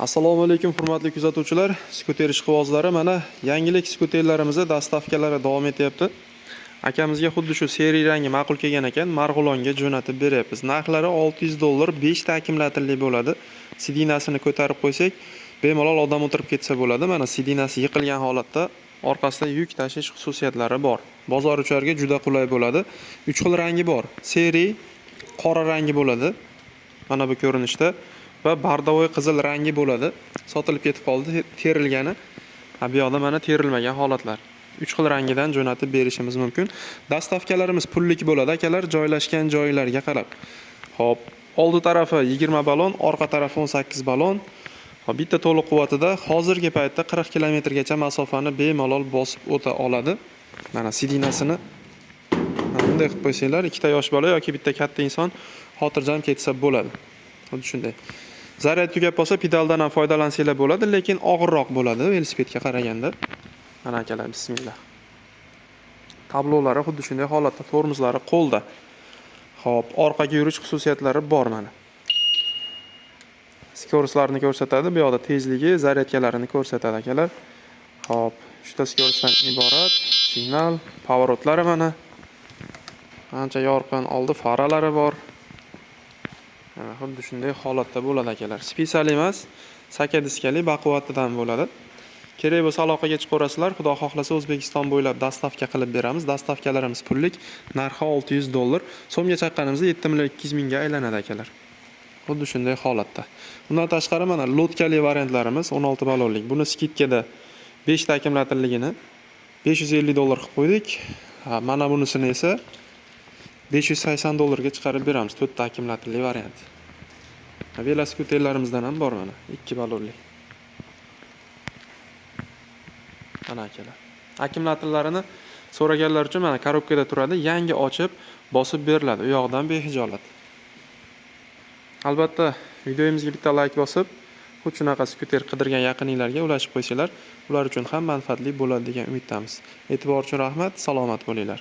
Assalomu alaykum hurmatli kuzatuvchilar. Skuter ishqibozlari, mana yangilik skuterlarimizni dastavkalari davom etyapti. Akamizga xuddi shu seriya rangi ma'qul kelgan ekan, Marg'ilonga jo'natib beryapmiz. Narxlari $600, 5 ta akkumulyatorli bo'ladi. Sidinasini ko'tarib qo'ysak, bemalol odam o'tirib ketsa bo'ladi. Mana sidinasi yiqilgan holatda, orqasida yuk tashish xususiyatlari bor. Bozor ucharga juda qulay bo'ladi. 3 xil rangi bor. Seriya qora rangi bo'ladi. Mana bu ko'rinishda va bardavoy qizil rangi bo'ladi. Sotilib ketib qoldi, terilgani. Bu yoqda mana terilmagan holatlar. 3 xil rangidan jo'natib berishimiz mumkin. Dastavkalarimiz pullik bo'ladi akalar, joylashgan joylarga qarab. Xo'p, oldi tarafi 20 ballon, orqa tarafi 18 ballon. Hop, bitta to'liq quvvatida hozirgi paytda 40 kilometrgacha masofani bemalol bosib o'ta oladi. Mana sidinasini bunday qilib qo'ysanglar, ikkita yosh bola yoki bitta katta inson xotirjam ketsa bo'ladi. Xuddi shunday. Zaryad tugab qolsa pedaldan ham foydalansanglar bo'ladi, lekin og'irroq bo'ladi velosipedga qaraganda. Mana akalar, bismillah. Tablolari xuddi shunday holatda, tormozlari qo'lda. Xo'p, orqaga yurish xususiyatlari bor mana. Skoroslarini ko'rsatadi, bu yoqda tezligi, zaryadkalarini ko'rsatadi akalar. Xo'p, uchta skorosdan iborat. Signal, pavorotlari mana. Ancha yorqin, oldi faralari bor. Xuddi shunday holatda bo'ladi akalar. Spesial emas, saka diskali baquvvatidan bo'ladi. Kerak bo'lsa aloqaga chiqaverasizlar. Xudo xohlasa O'zbekiston bo'ylab dastavka qilib beramiz. Dastavkalarimiz pullik, narxi $600. So'mga chaqqanimizda 7,2 mingga aylanadi akalar. Xuddi shunday holatda. Bundan tashqari mana lotkali variantlarimiz 16 ballonlik. Buni skidkada 5 ta akkumulyatorligini $550 qilib qo'ydik. Mana bunisini esa $580 ga chiqarib beramiz, 4 ta akkumulyatorli variant. Velosipedlarimizdan ham bor mana, 2 ballonli. Mana akalar. Akkumulyatorlarini so'raganlar uchun mana korobkada turadi, yangi ochib, bosib beriladi. U yoqdan behijolat. Albatta, videomizga bitta like bosib, xuddi shunaqa skuter qidirgan yaqininglarga ulashib qo'ysanglar, ular uchun ham manfaatli bo'ladi degan umiddamiz. E'tibor uchun rahmat, salomat bo'linglar.